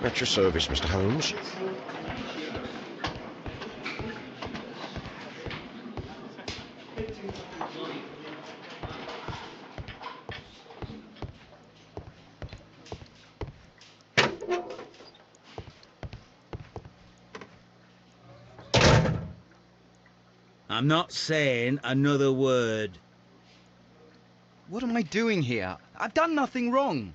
At your service, Mr. Holmes. I'm not saying another word. What am I doing here? I've done nothing wrong.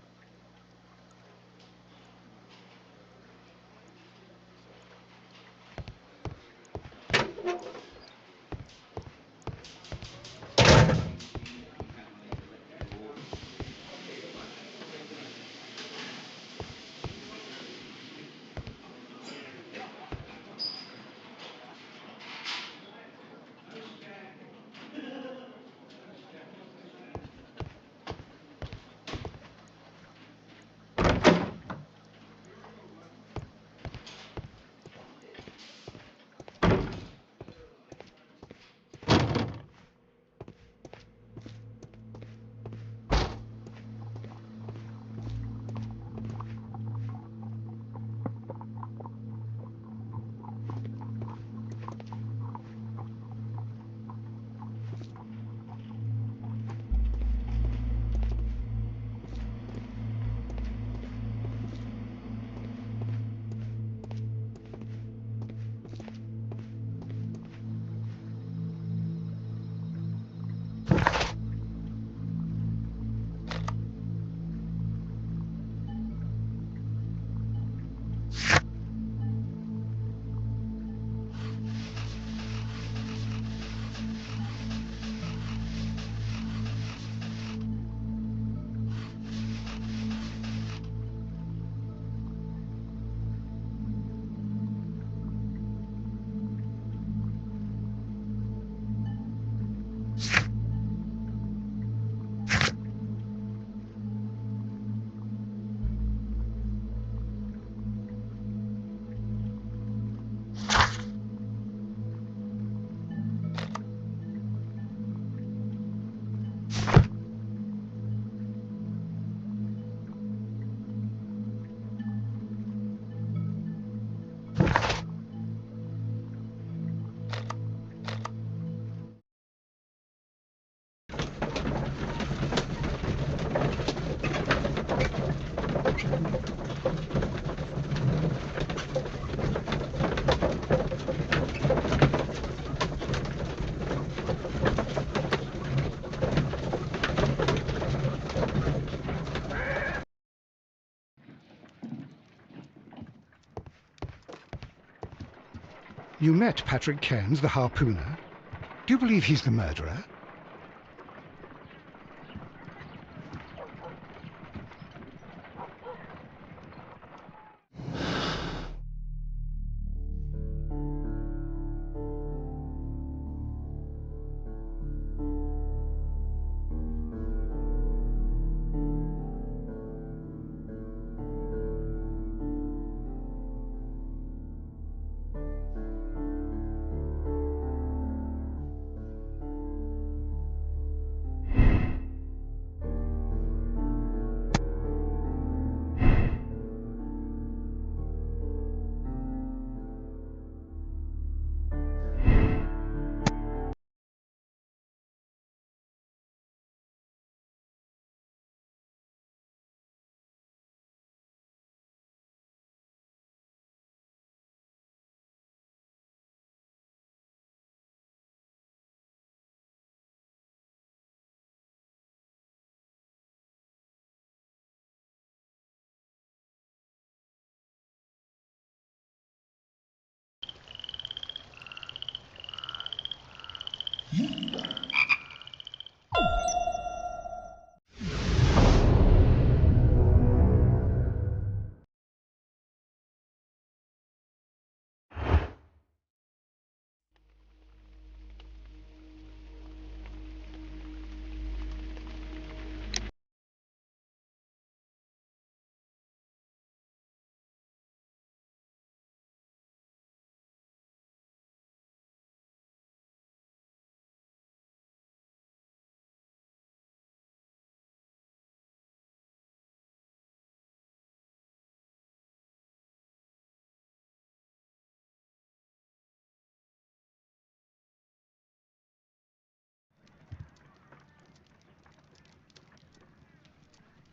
You met Patrick Cairns, the harpooner. Do you believe he's the murderer?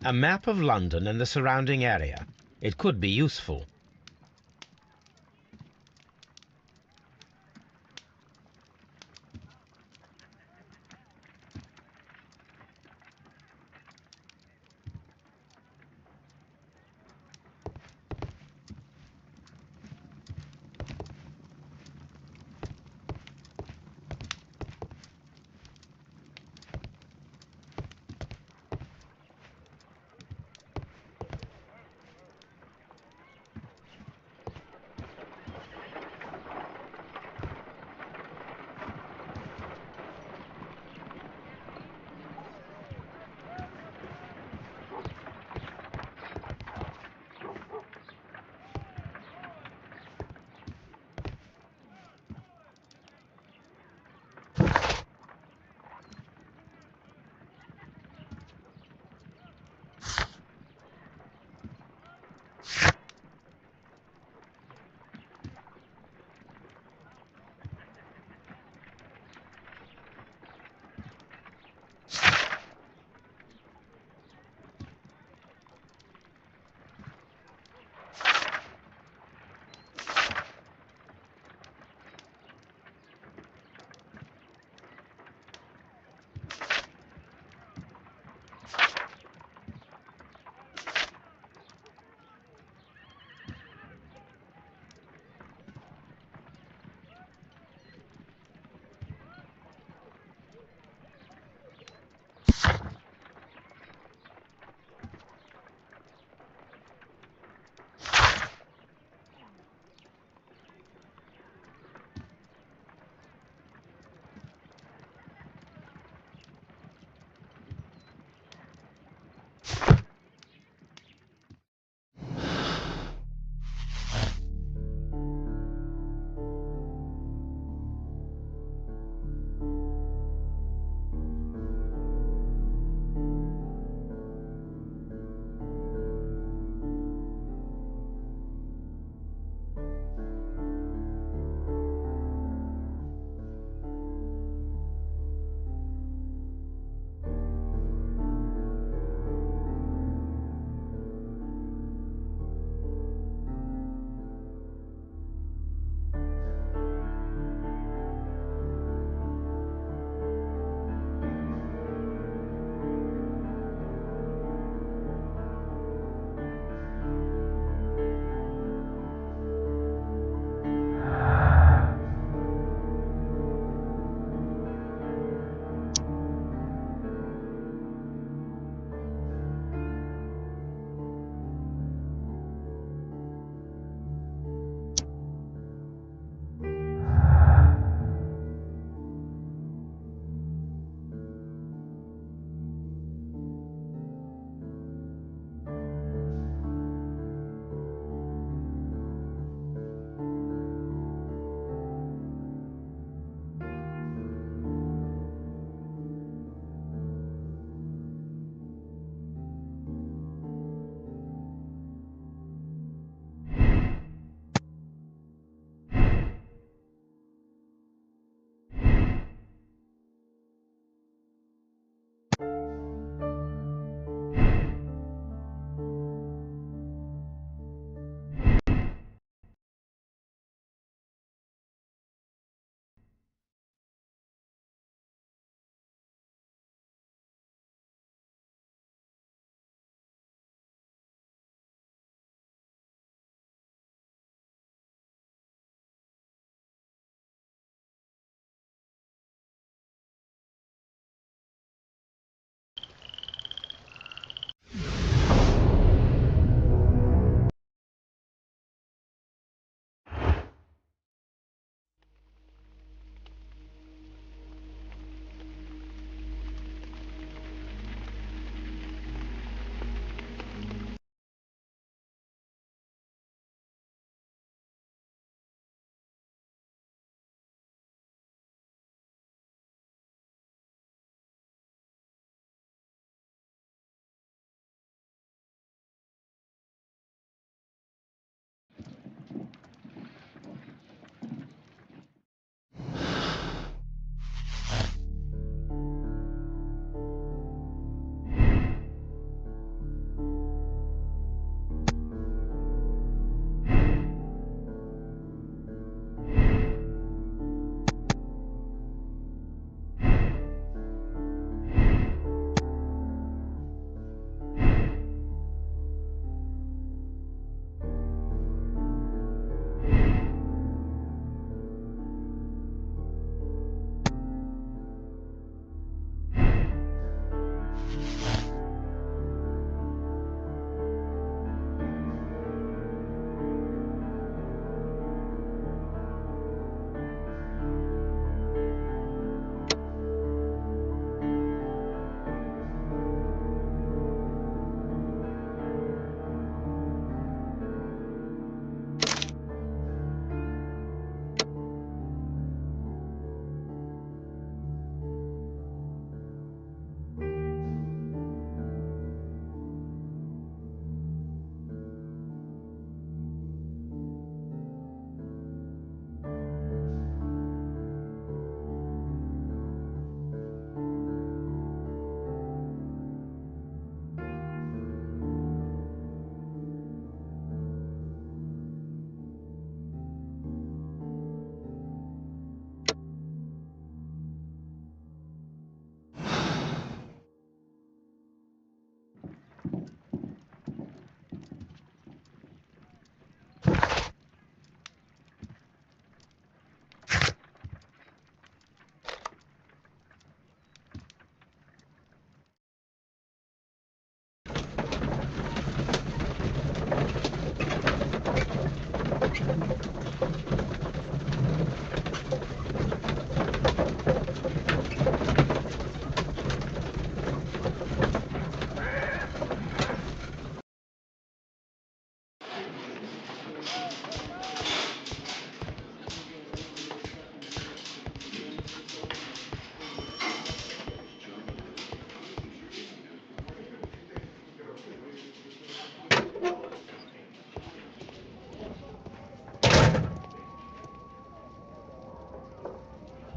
A map of London and the surrounding area. It could be useful.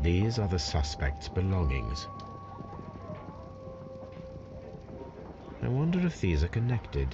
These are the suspect's belongings. I wonder if these are connected.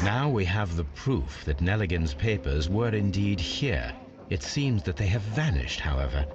Now we have the proof that Nelligan's papers were indeed here. It seems that they have vanished, however.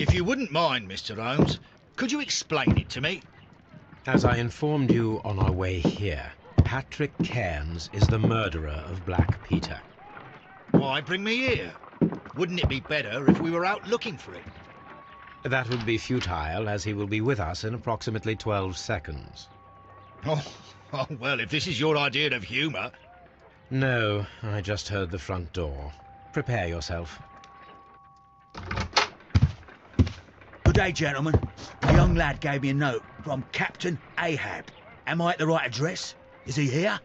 If you wouldn't mind, Mr. Holmes, could you explain it to me? As I informed you on our way here, Patrick Cairns is the murderer of Black Peter. Why bring me here? Wouldn't it be better if we were out looking for him? That would be futile, as he will be with us in approximately 12 seconds. Oh, well, if this is your idea of humour... No, I just heard the front door. Prepare yourself. Good day, gentlemen. A young lad gave me a note from Captain Ahab. Am I at the right address? Is he here?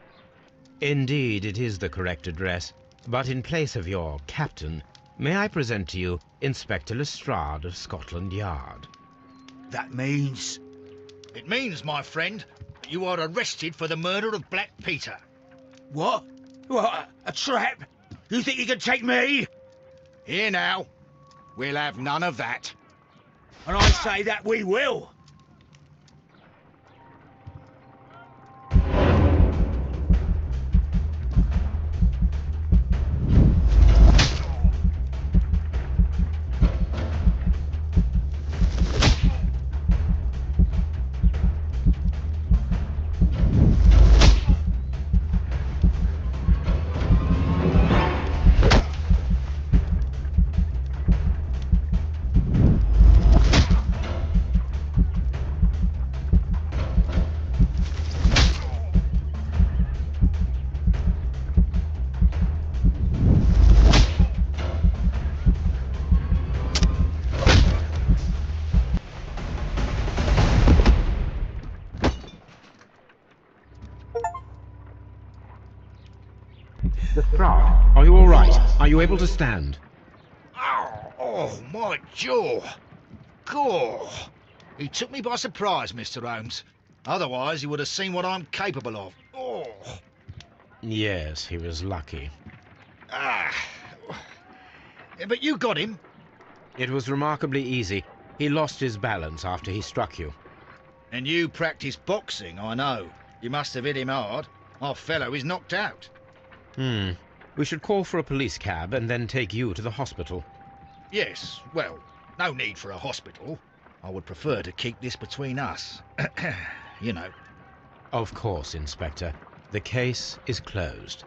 Indeed, it is the correct address. But in place of your captain, may I present to you Inspector Lestrade of Scotland Yard? That means... It means, my friend, that you are arrested for the murder of Black Peter. What? What? A trap? You think you can take me? Here now. We'll have none of that. And I say that we will. Lestrade, are you all right? Are you able to stand? Oh, my jaw. Gore. He took me by surprise, Mr. Holmes. Otherwise, he would have seen what I'm capable of. Oh. Yes, he was lucky. Ah. But you got him. It was remarkably easy. He lost his balance after he struck you. And you practice boxing, I know. You must have hit him hard. Our fellow is knocked out. We should call for a police cab and then take you to the hospital. Yes, well, no need for a hospital. I would prefer to keep this between us. You know. Of course, Inspector. The case is closed.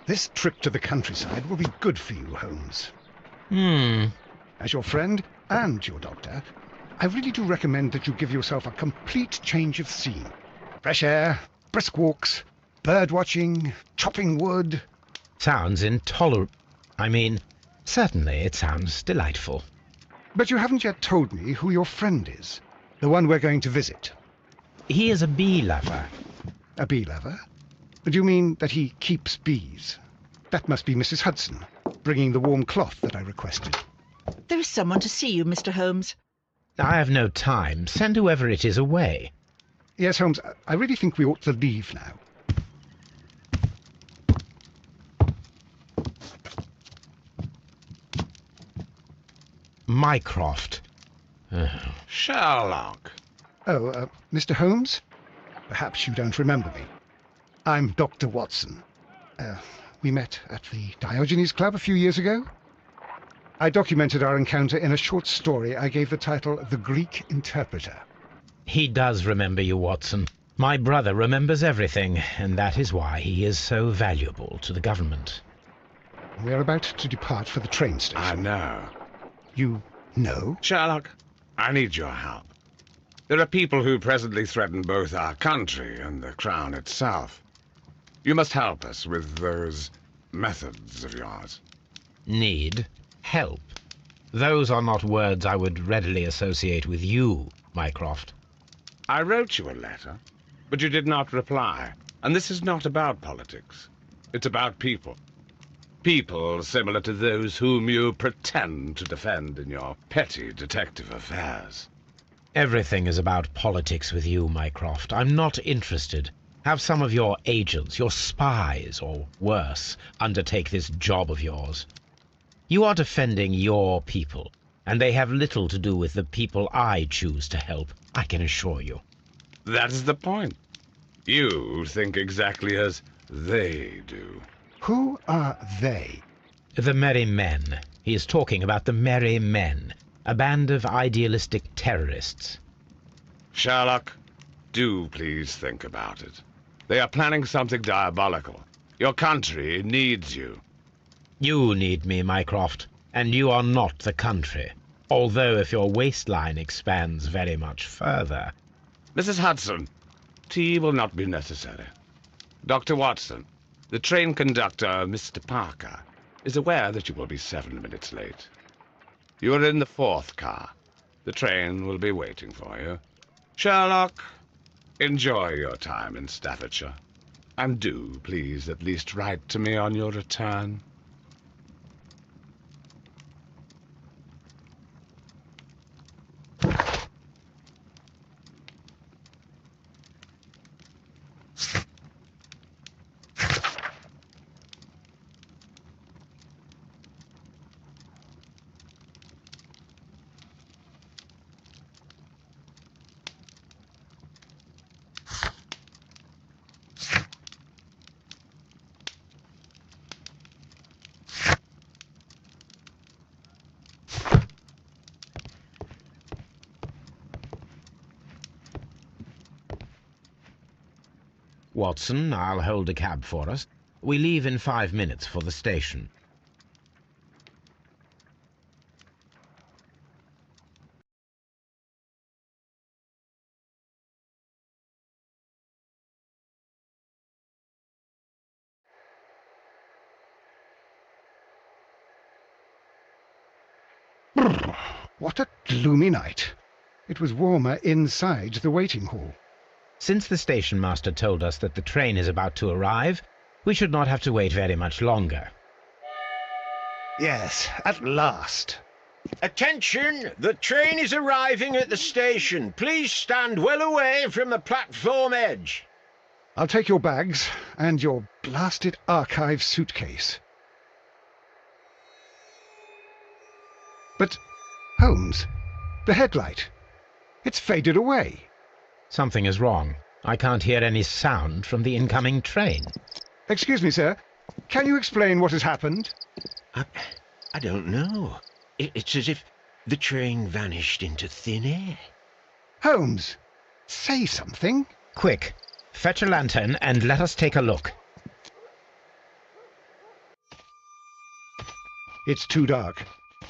This trip to the countryside will be good for you, Holmes. As your friend and your doctor, I really do recommend that you give yourself a complete change of scene. Fresh air, brisk walks, bird watching, chopping wood. Sounds intolerable. Certainly it sounds delightful. But you haven't yet told me who your friend is, the one we're going to visit. He is a bee lover. A bee lover? Do you mean that he keeps bees? That must be Mrs. Hudson, bringing the warm cloth that I requested. There is someone to see you, Mr. Holmes. I have no time. Send whoever it is away. Yes, Holmes, I really think we ought to leave now. Mycroft. Sherlock. Mr. Holmes? Perhaps you don't remember me. I'm Dr. Watson. We met at the Diogenes Club a few years ago. I documented our encounter in a short story I gave the title The Greek Interpreter. He does remember you, Watson. My brother remembers everything, and that is why he is so valuable to the government. We're about to depart for the train station. I know. You know? Sherlock, I need your help. There are people who presently threaten both our country and the Crown itself. You must help us with those methods of yours. Need? Help? Those are not words I would readily associate with you, Mycroft. I wrote you a letter, but you did not reply. And this is not about politics. It's about people. People similar to those whom you pretend to defend in your petty detective affairs. Everything is about politics with you, Mycroft. I'm not interested. Have some of your agents, your spies, or worse, undertake this job of yours. You are defending your people, and they have little to do with the people I choose to help, I can assure you. That's the point. You think exactly as they do. Who are they? The Merry Men. He is talking about the Merry Men, a band of idealistic terrorists. Sherlock, do please think about it. They are planning something diabolical. Your country needs you. You need me, Mycroft, and you are not the country. Although if your waistline expands very much further... Mrs. Hudson, tea will not be necessary. Dr. Watson, the train conductor, Mr. Parker, is aware that you will be 7 minutes late. You are in the 4th car. The train will be waiting for you. Sherlock, enjoy your time in Staffordshire. And do, please, at least write to me on your return. Watson, I'll hold a cab for us. We leave in 5 minutes for the station. What a gloomy night. It was warmer inside the waiting hall. Since the station master told us that the train is about to arrive, we should not have to wait very much longer. Yes, at last. Attention! The train is arriving at the station. Please stand well away from the platform edge. I'll take your bags and your blasted archive suitcase. But, Holmes, the headlight. It's faded away. Something is wrong. I can't hear any sound from the incoming train. Excuse me, sir. Can you explain what has happened? I don't know. It's as if the train vanished into thin air. Holmes, say something. Quick, fetch a lantern and let us take a look. It's too dark.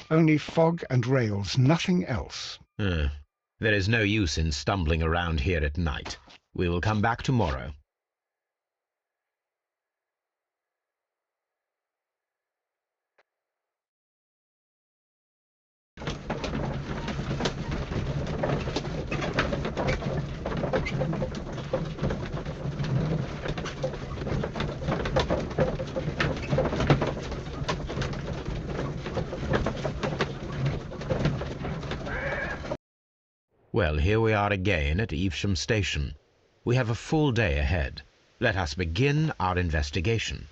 Only fog and rails, nothing else. There is no use in stumbling around here at night. We will come back tomorrow. Well, here we are again at Evesham Station. We have a full day ahead. Let us begin our investigation.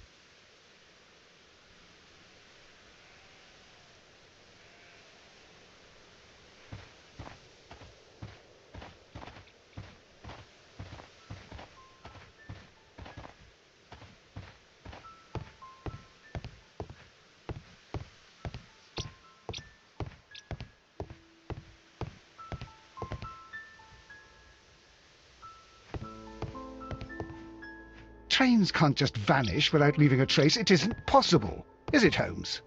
Trains can't just vanish without leaving a trace. It isn't possible, is it, Holmes?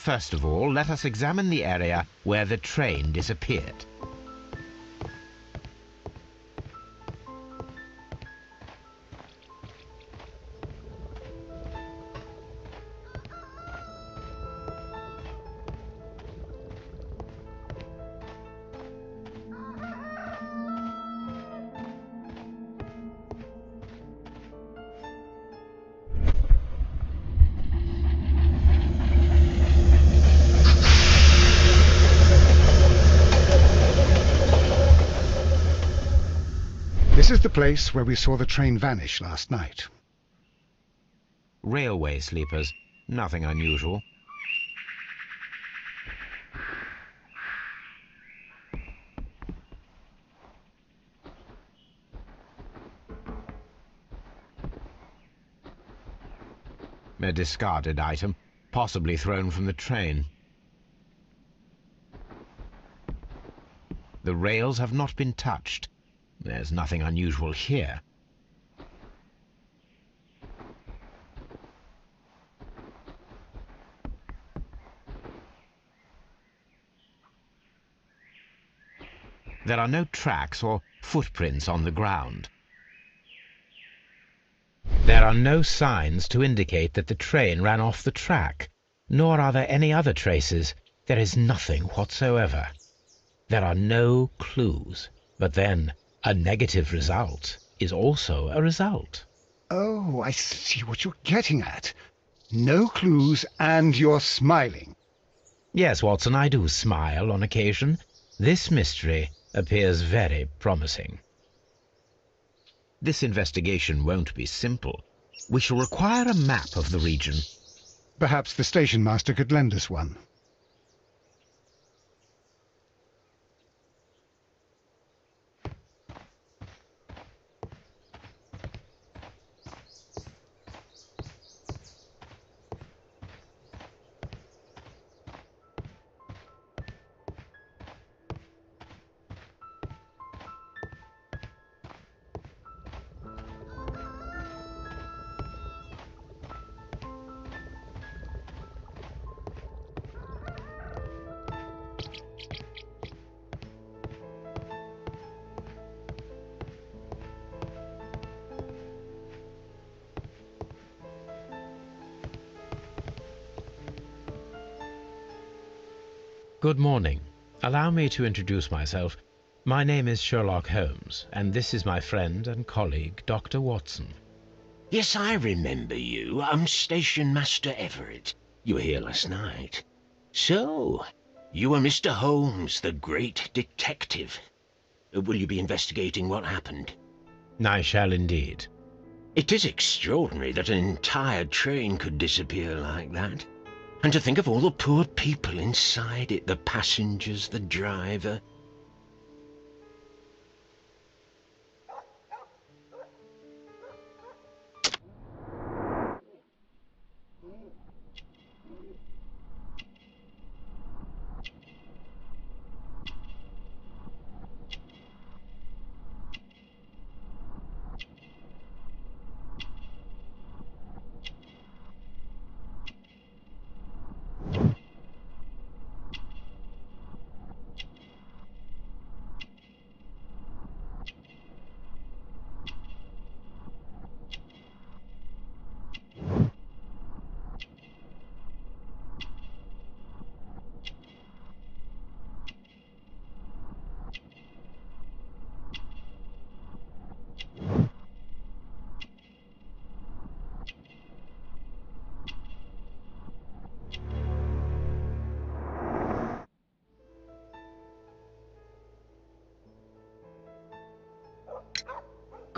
First of all, let us examine the area where the train disappeared. This is the place where we saw the train vanish last night. Railway sleepers. Nothing unusual. A discarded item, possibly thrown from the train. The rails have not been touched. There's nothing unusual here. There are no tracks or footprints on the ground. There are no signs to indicate that the train ran off the track, nor are there any other traces. There is nothing whatsoever. There are no clues. But then, a negative result is also a result. Oh, I see what you're getting at. No clues, and you're smiling. Yes, Watson, I do smile on occasion. This mystery appears very promising. This investigation won't be simple. We shall require a map of the region. Perhaps the station master could lend us one. Good morning. Allow me to introduce myself. My name is Sherlock Holmes, and this is my friend and colleague, Dr. Watson. Yes, I remember you. I'm Station Master Everett. You were here last night. So, you are Mr. Holmes, the great detective. Will you be investigating what happened? I shall indeed. It is extraordinary that an entire train could disappear like that. And to think of all the poor people inside it, the passengers, the driver.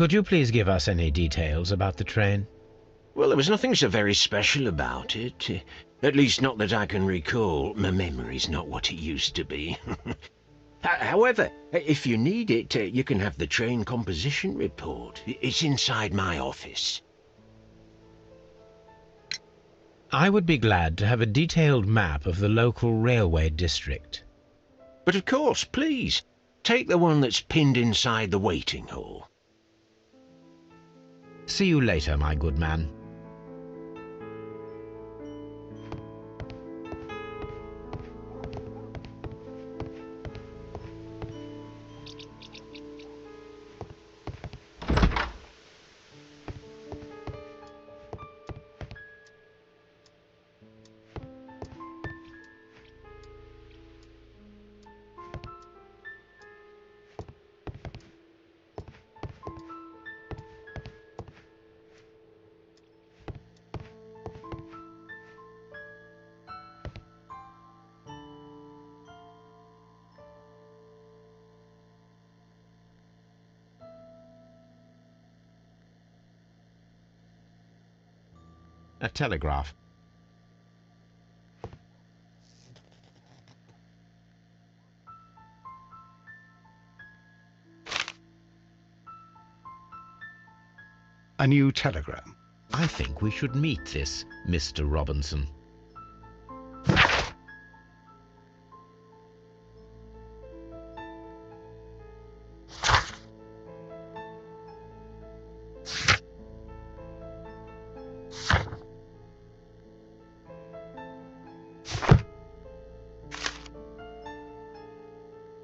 Could you please give us any details about the train? Well, there was nothing so very special about it. At least not that I can recall. My memory's not what it used to be. However, if you need it, you can have the train composition report. It's inside my office. I would be glad to have a detailed map of the local railway district. But of course, please, take the one that's pinned inside the waiting hall. See you later, my good man. A telegraph. A new telegram. I think we should meet this Mr. Robinson.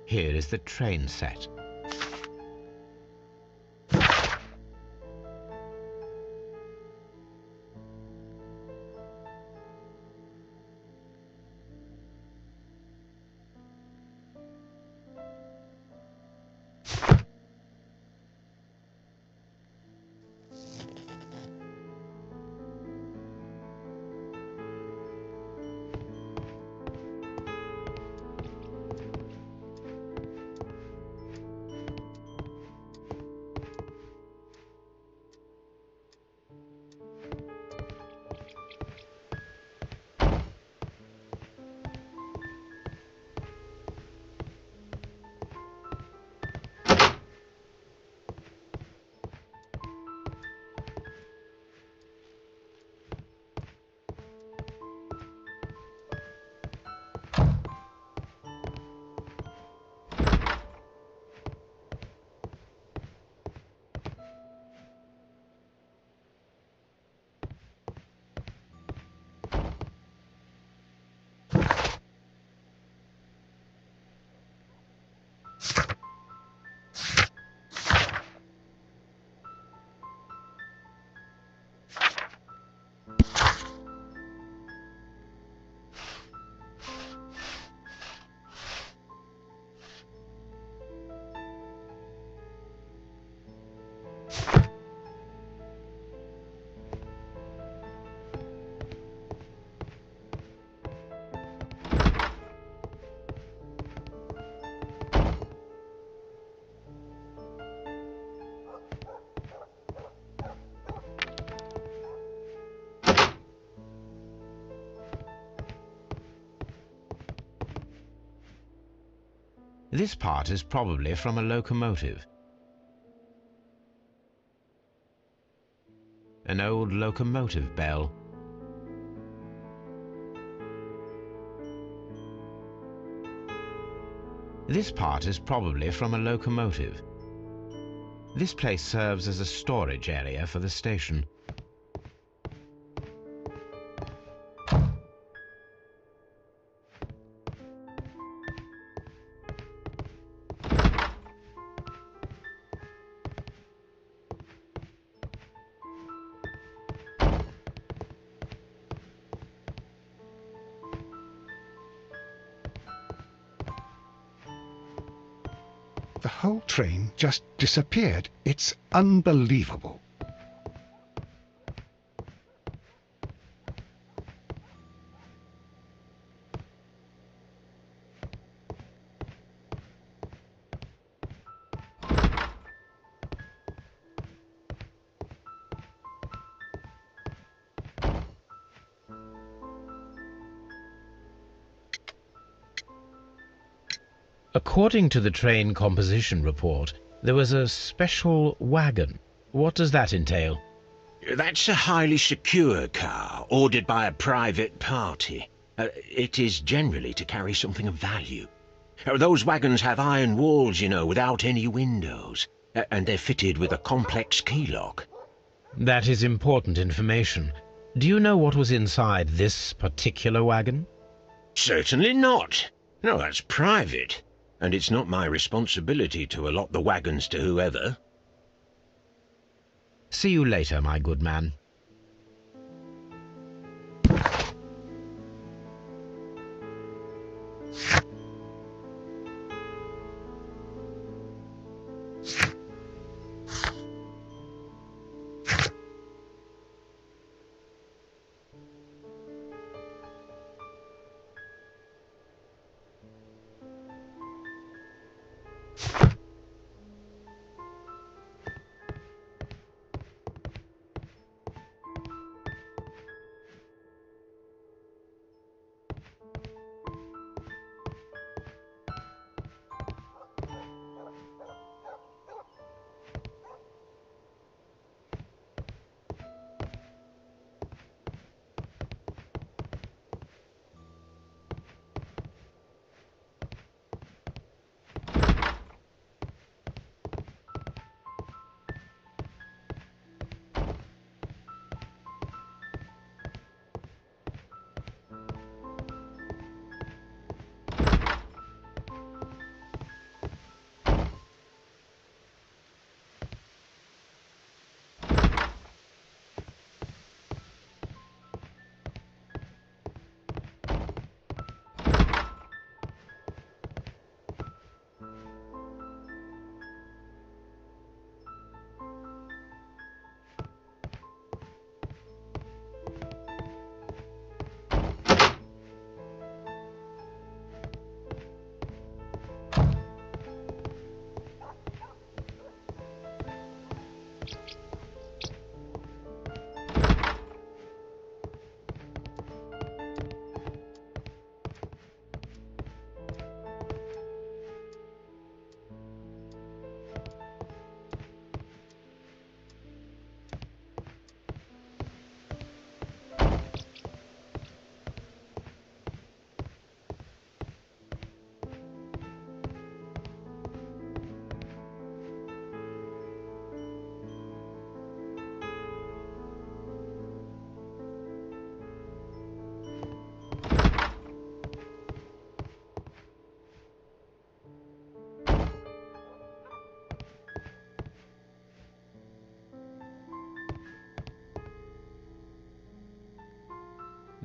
Here is the train set. This part is probably from a locomotive. An old locomotive bell. This part is probably from a locomotive. This place serves as a storage area for the station. The whole train just disappeared. It's unbelievable. According to the train composition report, there was a special wagon. What does that entail? That's a highly secure car, ordered by a private party. It is generally to carry something of value. Those wagons have iron walls, you know, without any windows, and they're fitted with a complex key lock. That is important information. Do you know what was inside this particular wagon? Certainly not. No, that's private, and it's not my responsibility to allot the wagons to whoever. See you later, my good man.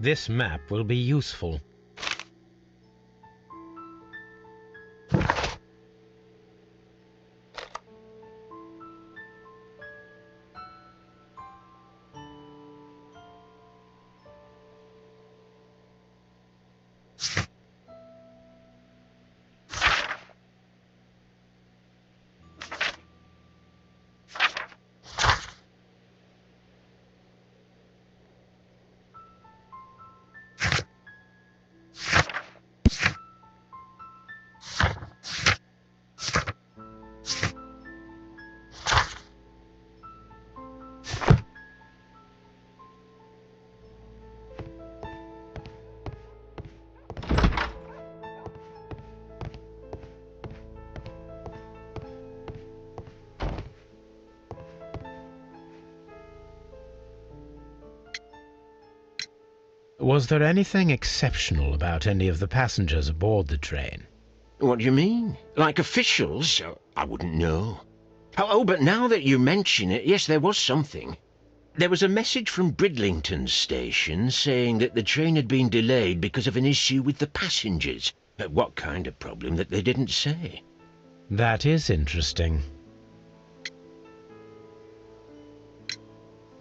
This map will be useful. Was there anything exceptional about any of the passengers aboard the train? What do you mean? Like officials? I wouldn't know. But now that you mention it, yes, there was something. There was a message from Bridlington station saying that the train had been delayed because of an issue with the passengers. What kind of problem that they didn't say? That is interesting.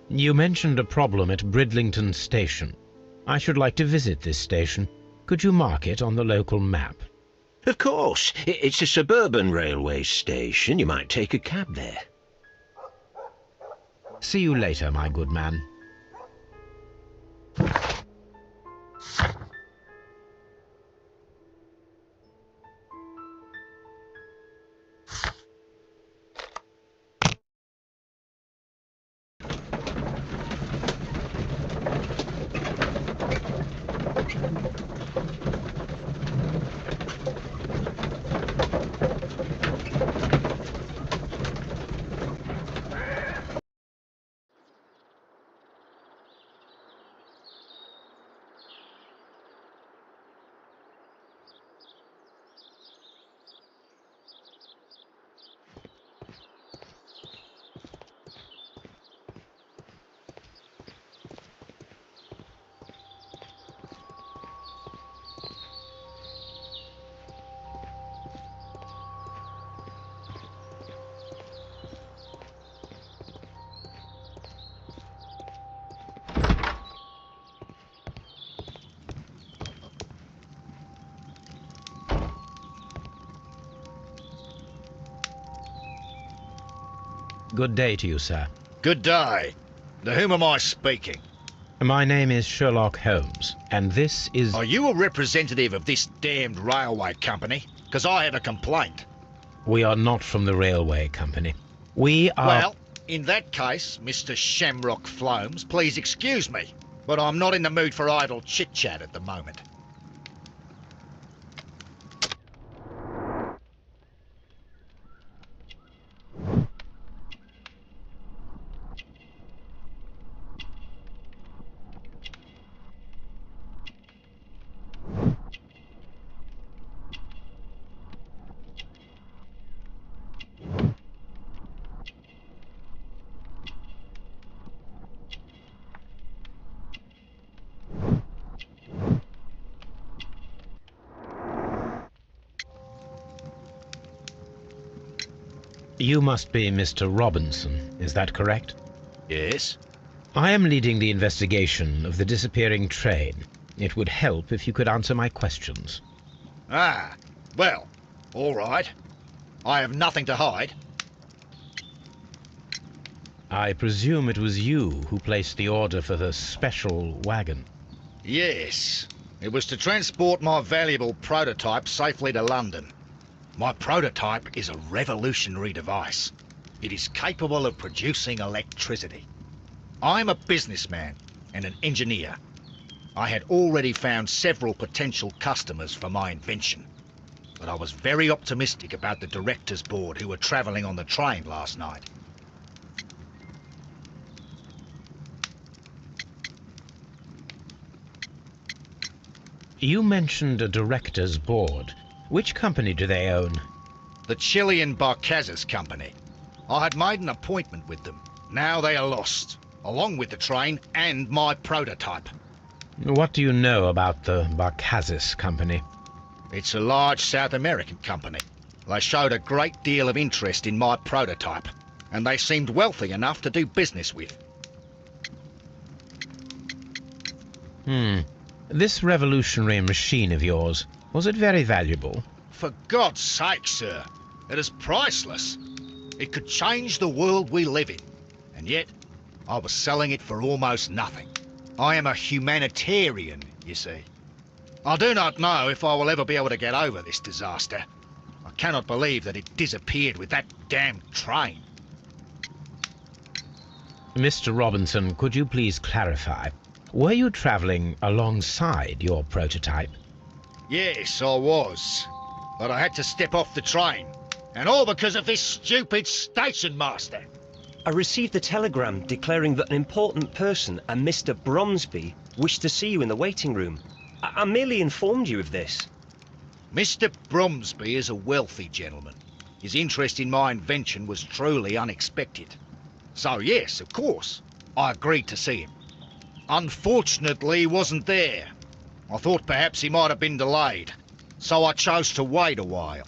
You mentioned a problem at Bridlington station. I should like to visit this station. Could you mark it on the local map? Of course. It's a suburban railway station. You might take a cab there. See you later, my good man. Good day to you, sir. Good day. To whom am I speaking? My name is Sherlock Holmes, and this is... Are you a representative of this damned railway company? Because I have a complaint. We are not from the railway company. We are... Well, in that case, Mr. Shamrock Flomes, please excuse me, but I'm not in the mood for idle chit-chat at the moment. You must be Mr. Robinson, is that correct? Yes? I am leading the investigation of the disappearing train. It would help if you could answer my questions. Ah, well, all right. I have nothing to hide. I presume it was you who placed the order for the special wagon. Yes. It was to transport my valuable prototype safely to London. My prototype is a revolutionary device. It is capable of producing electricity. I'm a businessman and an engineer. I had already found several potential customers for my invention, but I was very optimistic about the directors' board who were travelling on the train last night. You mentioned a director's board. Which company do they own? The Chilean Barcazes Company. I had made an appointment with them. Now they are lost, along with the train and my prototype. What do you know about the Barcazes Company? It's a large South American company. They showed a great deal of interest in my prototype, and they seemed wealthy enough to do business with. This revolutionary machine of yours, was it very valuable? For God's sake, sir, it is priceless. It could change the world we live in, and yet I was selling it for almost nothing. I am a humanitarian, you see. I do not know if I will ever be able to get over this disaster. I cannot believe that it disappeared with that damned train. Mr. Robinson, could you please clarify? Were you travelling alongside your prototype? Yes, I was. But I had to step off the train. And all because of this stupid station master. I received a telegram declaring that an important person, a Mr. Bromsby, wished to see you in the waiting room. I merely informed you of this. Mr. Bromsby is a wealthy gentleman. His interest in my invention was truly unexpected. So yes, of course, I agreed to see him. Unfortunately, he wasn't there. I thought perhaps he might have been delayed, so I chose to wait a while.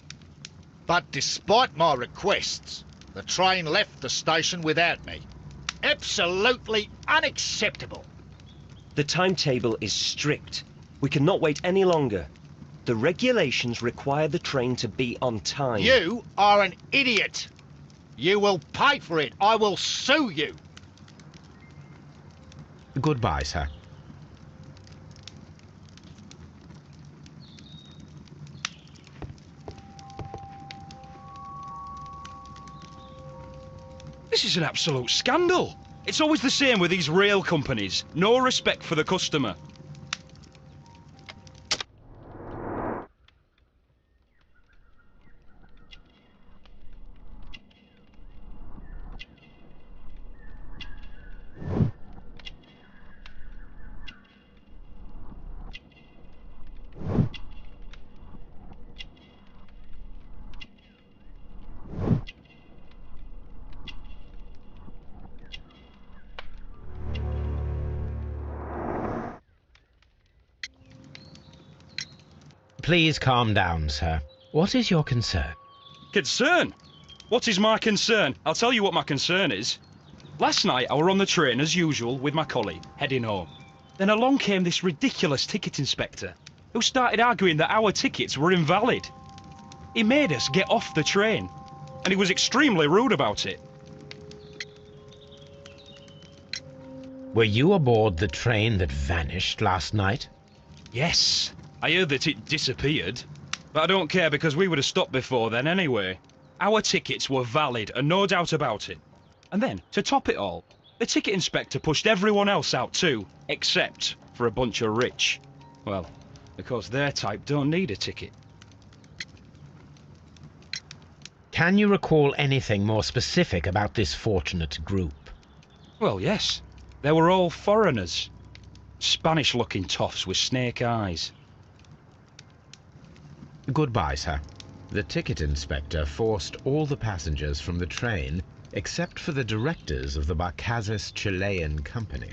But despite my requests, the train left the station without me. Absolutely unacceptable. The timetable is strict. We cannot wait any longer. The regulations require the train to be on time. You are an idiot. You will pay for it. I will sue you. Goodbye, sir. This is an absolute scandal. It's always the same with these rail companies. No respect for the customer. Please calm down, sir. What is your concern? Concern? What is my concern? I'll tell you what my concern is. Last night I were on the train as usual with my colleague, heading home. Then along came this ridiculous ticket inspector, who started arguing that our tickets were invalid. He made us get off the train, and he was extremely rude about it. Were you aboard the train that vanished last night? Yes, I heard that it disappeared. But I don't care because we would have stopped before then anyway. Our tickets were valid and no doubt about it. And then, to top it all, the ticket inspector pushed everyone else out too, except for a bunch of rich. Well, because their type don't need a ticket. Can you recall anything more specific about this fortunate group? Well, yes. They were all foreigners. Spanish-looking toffs with snake eyes. Goodbye, sir. The ticket inspector forced all the passengers from the train except for the directors of the Barcazes Chilean Company.